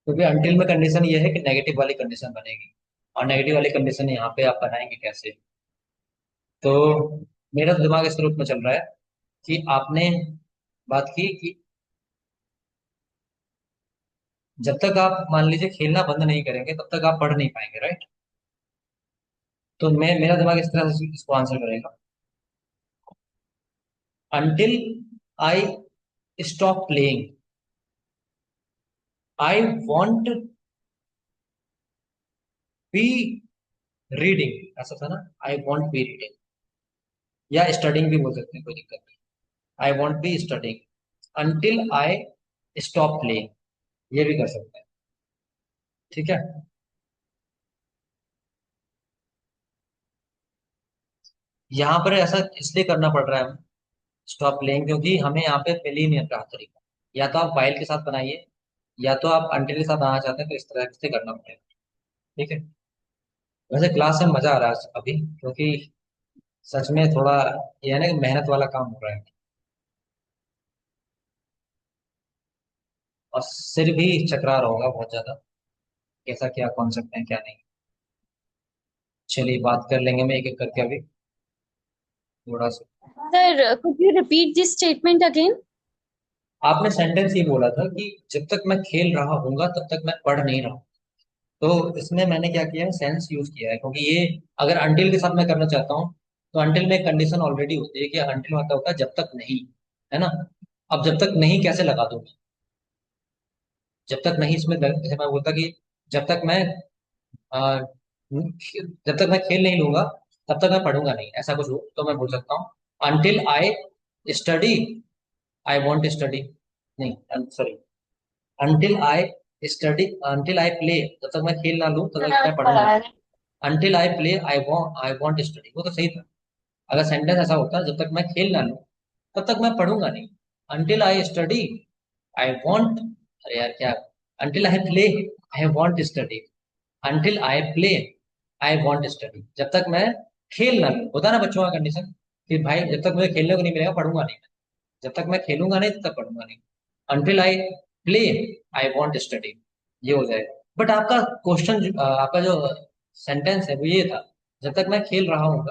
क्योंकि अंटिल में कंडीशन ये है कि नेगेटिव वाली कंडीशन बनेगी, और नेगेटिव वाली कंडीशन यहाँ पे आप बनाएंगे कैसे? तो मेरा तो दिमाग इस रूप में चल रहा है कि आपने बात की कि जब तक आप मान लीजिए खेलना बंद नहीं करेंगे तब तक आप पढ़ नहीं पाएंगे, राइट? तो मैं मेरा दिमाग इस तरह से इसको आंसर करेगा, until I stop playing, I won't be reading, ऐसा था ना? I won't be reading, या स्टडिंग भी बोल सकते हैं, कोई दिक्कत नहीं। I won't be studying until I stop playing, ये भी कर सकते हैं। ठीक है। यहाँ पर ऐसा इसलिए करना पड़ रहा है हमें स्टॉप प्लेइंग, क्योंकि हमें यहाँ पे मिल ही नहीं रहा तरीका। या तो आप वाइल के साथ बनाइए, या तो आप अंटिल के साथ आना चाहते हैं, तो इस तरह से करना पड़ेगा। ठीक है। वैसे क्लास में मजा आ रहा है अभी, क्योंकि सच में थोड़ा ये है ना कि मेहनत वाला काम हो रहा है, और सिर भी चकरा रहा होगा बहुत ज्यादा, कैसा क्या कॉन्सेप्ट है क्या नहीं। चलिए बात कर लेंगे, मैं एक एक करके अभी थोड़ा सा। Sir, could you repeat this statement again? आपने सेंटेंस ये बोला था कि जब तक मैं खेल रहा हूँगा तब तक मैं पढ़ नहीं रहा हूँ। तो इसमें मैंने क्या किया है, सेंस यूज किया है, क्योंकि ये अगर अंटिल के साथ मैं करना चाहता हूँ तो अंटिल में एक कंडीशन ऑलरेडी होती है कि अंटिल मतलब होता है जब तक नहीं, है ना? अब जब तक नहीं कैसे लगा दूं मैं? जब तक नहीं इसमें जैसे मैं बोलता कि जब तक मैं जब तक मैं खेल नहीं लूंगा तब तक मैं पढ़ूंगा नहीं, ऐसा कुछ हो तो मैं बोल सकता हूँ until I study, I want study, नहीं sorry, until I study, until I play, जब तक मैं खेल ना लूं तब तक मैं पढ़ूंगा नहीं। Until I play I want study, वो तो सही था। अगर सेंटेंस ऐसा होता जब तक मैं खेल ना लूं तब तक मैं पढ़ूंगा नहीं। Until I study I want, अरे यार क्या, until I play I want study, until I play I want study, जब तक मैं खेल ना लूं, होता ना बच्चों का कंडीशन कि भाई जब तक मुझे खेलने को नहीं मिलेगा पढ़ूंगा नहीं, जब तक मैं खेलूंगा नहीं तब तक पढ़ूंगा नहीं। Until I play I want study, ये हो जाएगा। बट आपका क्वेश्चन, आपका जो सेंटेंस है वो ये था, जब तक मैं खेल रहा हूँ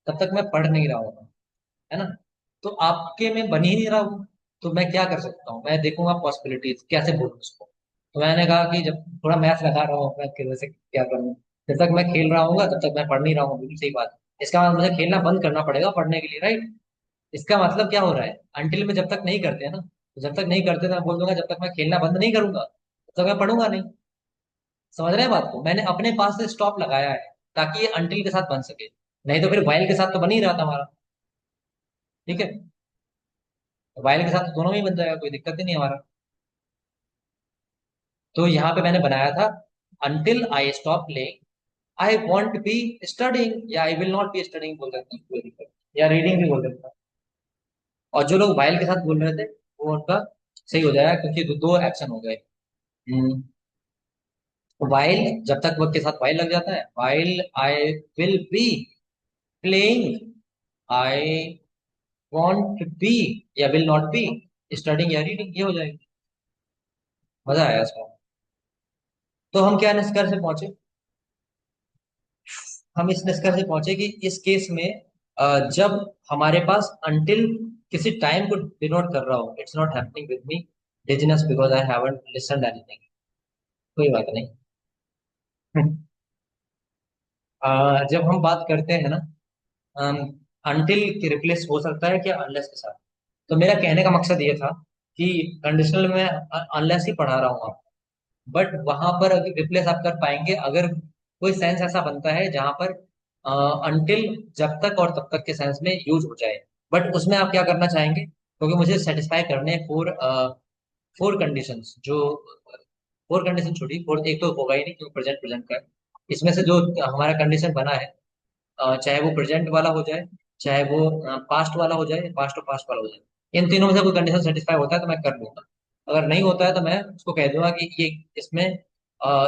तब तक मैं पढ़ नहीं रहा हूँ, है ना? तो आपके में बन ही नहीं रहा हूँ, तो मैं क्या कर सकता हूँ? मैं देखूंगा पॉसिबिलिटीज कैसे बोलूँ उसको। तो मैंने कहा कि जब थोड़ा मैथ लगा रहा हूँ, मैथ की वजह से क्या करूँ, जब तक मैं खेल रहा हूँ तब तक मैं पढ़ नहीं रहा हूँ, बिल्कुल सही बात है। इसका मतलब मुझे खेलना बंद करना पड़ेगा पढ़ने के लिए, राइट? इसका मतलब क्या हो रहा है, अंटिल में जब तक नहीं करते हैं ना, तो जब तक नहीं करते तो मैं बोल दूंगा जब तक मैं खेलना बंद नहीं करूंगा तब तक मैं पढ़ूंगा नहीं। समझ रहे हैं बात को? मैंने अपने पास से स्टॉप लगाया है ताकि ये अंटिल के साथ बन सके, नहीं तो फिर वाइल के साथ तो बन ही रहा था हमारा। ठीक है, वाइल के साथ तो दोनों में ही बन जाएगा, कोई दिक्कत ही नहीं हमारा। तो यहाँ पे मैंने बनाया था until I stop playing I want be studying, या I will not be studying बोल सकते हैं, कोई दिक्कत नहीं। या रीडिंग भी बोल सकते हैं। और जो लोग वाइल के साथ बोल रहे थे वो उनका सही हो जाएगा, क्योंकि दो, दो एक्शन हो गए। वाइल, जब तक वर्क के साथ वाइल लग जाता है, while I will be playing I want be, या विल नॉट बी स्टडिंग या रीडिंग, ये हो जाएगी। मजा आया इसमें। तो हम क्या निष्कर्ष से पहुंचे? हम इस निष्कर्ष से पहुंचे कि इस केस में जब हमारे पास अंटिल किसी टाइम को डिनोट कर रहा हो, it's not happening with me dizziness because I haven't listened anything, कोई बात नहीं। जब हम बात करते हैं ना अंटिल की रिप्लेस हो सकता है क्या अनलेस के साथ? तो मेरा कहने का मकसद ये था कि कंडीशनल में अनलेस ही पढ़ा रहा हूँ आप, बट वहां पर रिप्लेस आप कर पाएंगे अगर कोई सेंस ऐसा बनता है जहां पर अंटिल जब तक और तब तक के सेंस में यूज हो जाए। बट उसमें आप क्या करना चाहेंगे, क्योंकि मुझे सेटिस्फाई करने फोर फोर कंडीशंस, जो फोर कंडीशन छोड़ी, फोर एक तो होगा ही नहीं क्योंकि प्रेजेंट प्रेजेंट का है। इसमें से जो हमारा कंडीशन बना है, चाहे वो प्रेजेंट वाला हो जाए, चाहे वो पास्ट वाला हो जाए, पास्ट और पास्ट वाला हो जाए, इन तीनों में से कोई कंडीशन सेटिस्फाई होता है तो मैं कर लूंगा। अगर नहीं होता है तो मैं उसको कह दूंगा कि ये इसमें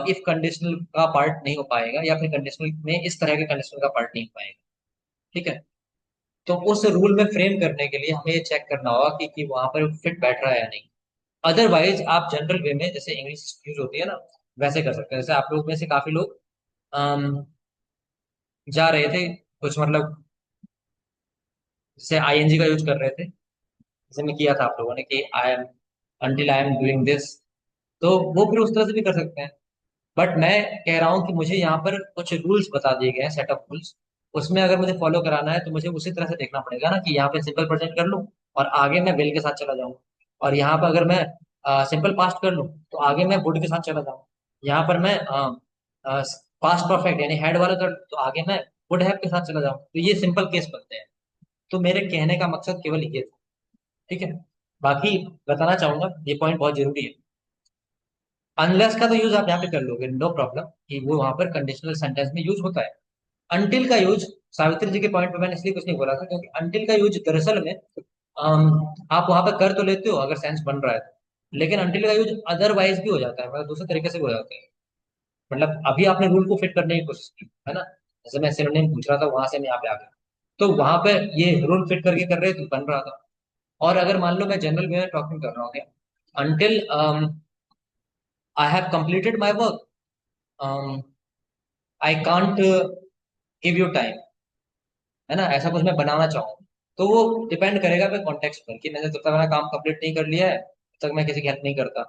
इफ कंडीशनल का पार्ट नहीं हो पाएगा, या फिर कंडीशनल में इस तरह के कंडीशनल का पार्ट नहीं हो पाएगा। ठीक है। तो उस रूल में फ्रेम करने के लिए हमें ये चेक करना होगा कि वहां पर फिट बैठ रहा है या नहीं। अदरवाइज आप जनरल वे में, जैसे इंग्लिश यूज होती है ना, वैसे कर सकते हैं। जैसे आप लोग में से काफी लोग अम, जा रहे थे कुछ मतलब, जैसे आईएनजी का यूज कर रहे थे, जैसे मैं किया था आप लोगों ने कि I am, until I am doing this, तो वो फिर उस तरह से भी कर सकते हैं। बट मैं कह रहा हूँ कि मुझे यहाँ पर कुछ रूल्स बता दिए गए हैं, सेट ऑफ रूल्स। उसमें अगर मुझे फॉलो कराना है तो मुझे उसी तरह से देखना पड़ेगा ना, कि यहाँ पे सिंपल प्रेजेंट कर लूँ और आगे मैं विल के साथ चला जाऊँ। और यहाँ पर अगर मैं सिंपल पास्ट कर लूँ तो आगे मैं वुड के साथ चला जाऊँ। यहाँ पर मैं पास्ट परफेक्ट यानी हैड वाला कर लूं, तो आगे मैं वुड हैव के साथ चला जाऊँ। तो ये सिंपल केस बनते हैं। तो मेरे कहने का मकसद केवल ये था। ठीक है। बाकी बताना चाहूंगा, ये पॉइंट बहुत जरूरी है। अनलेस का तो यूज आप यहाँ पे कर लोगे, नो प्रॉब्लम, कि वो वहां पर कंडीशनल सेंटेंस में यूज होता है। अनटिल का यूज, सावित्री जी के पॉइंट पे मैंने इसलिए कुछ नहीं बोला था क्योंकि अनटिल का यूज दरअसल में आप वहां पर कर तो लेते हो अगर सेंस बन रहा है तो, लेकिन अनटिल का यूज अदरवाइज भी हो जाता है, मतलब दूसरे तरीके से भी हो जाता है। मतलब अभी आपने रूल को फिट करने की कोशिश की है ना, जैसे मैं सिनोनिम पूछ रहा था वहां से मैं यहाँ पे आ गया, तो वहां पे ये रूल फिट करके कर रहे तो बन रहा था। और अगर मान लो मैं जनरल वे में टॉकिंग कर रहा हूँ, until I have completed my work, I can't give you time, है ना, ऐसा कुछ मैं बनाना चाहूँ, तो वो डिपेंड करेगा मैं कॉन्टेक्स्ट पर, कि मैंने जब तक अपना काम कंप्लीट नहीं कर लिया है तब तक मैं किसी की हेल्प नहीं करता,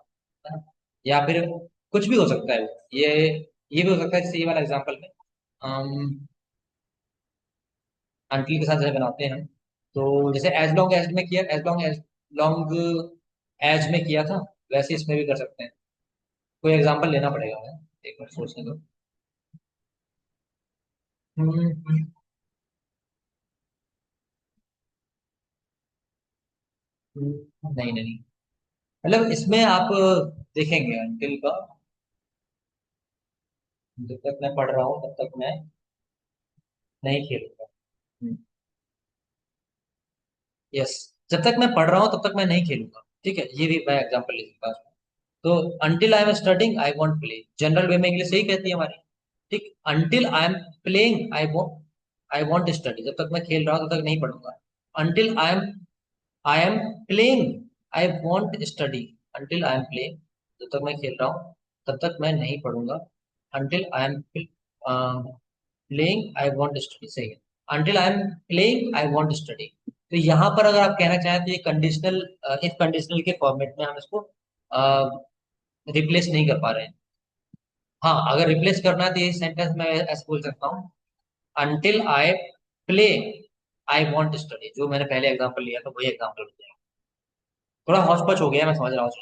है ना। या फिर कुछ भी हो सकता है वो, ये भी हो सकता है, जैसे ये वाला एग्जाम्पल में अंटिल के साथ जैसे बनाते हैं हम, तो जैसे एज लॉन्ग एज में किया, एज लॉन्ग एज में किया था, वैसे इसमें भी कर सकते हैं। कोई एग्जाम्पल लेना पड़ेगा हमें, एक मिनट सोचने दो। हम्म, नहीं नहीं, मतलब इसमें आप देखेंगे अंटिल का, जब तक मैं पढ़ रहा हूँ तब तक मैं नहीं खेलूंगा। यस, जब तक मैं पढ़ रहा हूँ तब तक मैं नहीं खेलूंगा। ठीक है, ये भी मैं एग्जांपल ले सकता हूँ। तो until I am studying I want play, general वे में इंग्लिश यही कहती है हमारी। ठीक, until I am playing I want study, जब तक मैं खेल रहा हूँ तब तक नहीं पढ़ूंगा। Until I am playing I want study, until I am playing, जब तक मैं खेल रहा हूँ तब तक मैं नहीं पढ़ूंगा। Until I am playing I want study, सही है। Until I am playing I want study. तो यहाँ पर अगर आप कहना चाहें तो ये कंडीशनल, इफ कंडीशनल के फॉर्मेट में हम इसको रिप्लेस नहीं कर पा रहे हैं। हाँ, अगर रिप्लेस करना है तो ये सेंटेंस मैं ऐसे बोल सकता हूँ, until I play I want study, जो मैंने पहले एग्जांपल लिया था वही एग्जांपल बन जाएगा। थोड़ा हौच पौच हो गया, मैं समझ रहा हूँ,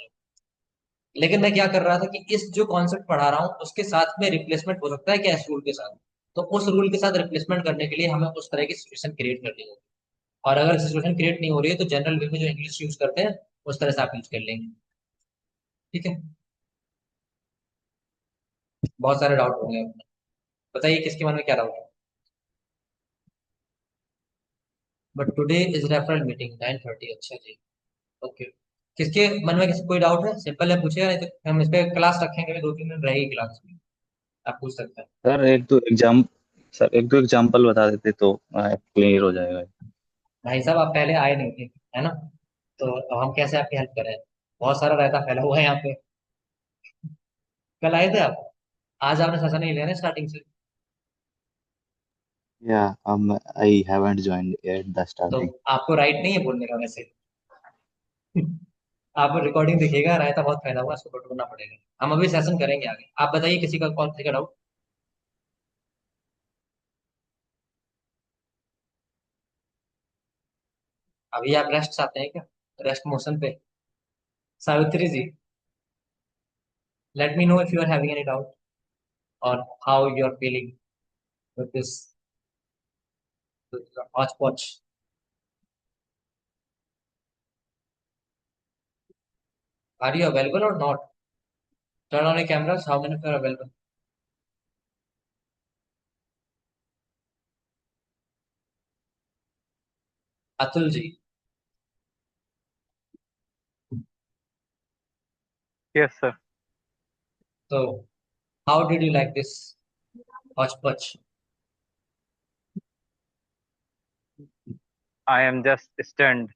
लेकिन मैं क्या कर रहा था कि इस जो कॉन्सेप्ट पढ़ा रहा हूँ उसके साथ में रिप्लेसमेंट हो सकता है क्या इस रूल के साथ, तो उस रूल के साथ रिप्लेसमेंट करने के लिए हमें उस तरह की सिचुएशन क्रिएट करनी होगी। और अगर सिचुएशन क्रिएट नहीं हो रही है तो जनरल वे में जो इंग्लिश यूज करते हैं उस तरह से आप यूज कर लेंगे। ठीक है। बहुत सारे डाउट होंगे अपने। बताइए किसके मन में क्या डाउट है। But today is referral meeting 9:30, अच्छा जी, ओके। किसके मन में किसी कोई डाउट है, सिंपल है, पूछेगा, नहीं तो हम इस पे क्लास रखेंगे, 2-3 दिन रहेगी क्लास में, आप पूछ सकते हैं। सर एक दो एग्जाम्पल बता देते तो क्लियर हो जाएगा। भाई साहब आप पहले आए नहीं थे, है ना, तो अब हम कैसे आपकी हेल्प करें, बहुत सारा रायता फैला हुआ है यहाँ पे। कल आए थे आप, आज आपने सेशन नहीं लेना स्टार्टिंग से, Yeah, I haven't joined at the तो starting. आपको राइट नहीं है बोलने का वैसे। आप रिकॉर्डिंग देखिएगा, रायता बहुत फैला हुआ है, इसको बटोरना पड़ेगा। हम अभी सेशन करेंगे आगे, आप बताइए किसी का कौन किसी का डाउट। अभी आप रेस्ट चाहते हैं क्या, रेस्ट मोशन पे। Savitri ji, let me know if you are having any doubt और how you are feeling with this hotchpotch. Are you available और not, turn on your cameras, how many of you are available. Atul ji, Yes, sir. तो how did you like this hotchpotch. I am just stunned.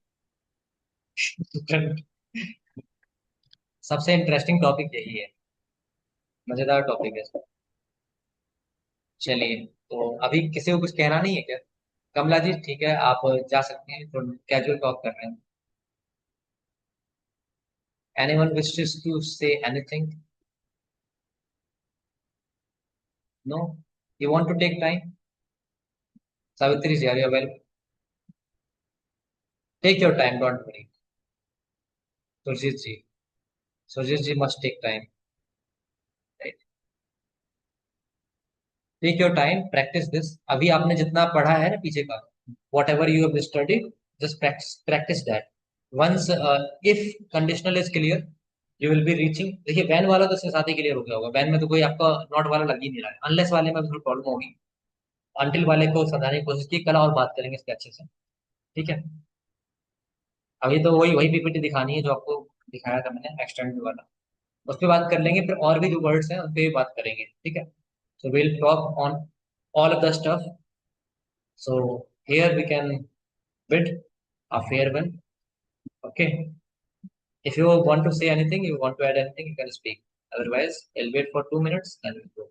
सबसे interesting topic यही है। मजेदार topic है। चलिए, तो अभी किसी को कुछ कहना नहीं है क्या? कमला जी ठीक है, आप जा सकते हैं, तो कैजुअल टॉक कर रहे हैं। Anyone wishes to say anything? No? You want to take time? Savitri ji, are you available? Take your time, don't worry. Surjit ji. Surjit ji must take time. Right? Take your time, practice this. अभी आपने जितना पढ़ा है ना पीछे का, whatever you have studied, just practice that. Once if conditional is clear, you will be reaching. देखिए van वाला तो इसके साथ ही क्लियर हो गया होगा, वैन में तो कोई आपका नॉट वाला लग ही नहीं रहा है, अनलेस वाले में थोड़ी प्रॉब्लम होगी। अंटिल वाले को समझाने की कोशिश की, कल और बात करेंगे इसके अच्छे से, ठीक है? अभी तो वही वही पीपीटी दिखानी है जो आपको दिखाया था मैंने, एक्सटेंड वाला, उस पर बात कर लेंगे, फिर और भी जो वर्ड्स हैं उन पे भी बात करेंगे, ठीक है? So will talk on all of the stuff. So here we can bid a farewell. Okay. If you want to say anything, you want to add anything, you can speak. Otherwise, I'll wait for 2 minutes and we'll go.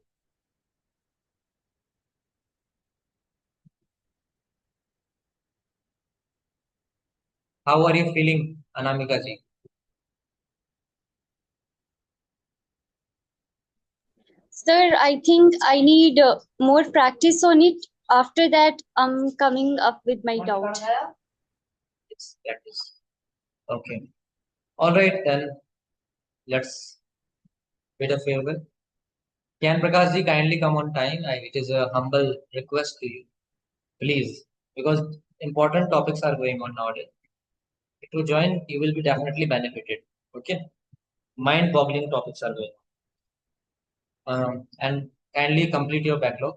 How are you feeling, Anamika ji? Sir, I think I need more practice on it. After that, I'm coming up with my doubt. Yes, that is. Okay. All right, then let's bid a farewell. Can Prakash ji kindly come on time? It is a humble request to you. Please, because important topics are going on nowadays. If you join, you will be definitely benefited. Okay? Mind-boggling topics are going on. And kindly complete your backlog,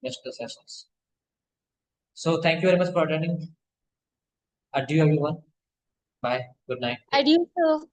next the sessions. So thank you very much for attending. Adieu everyone. Bye. Good night. Adieu, sir.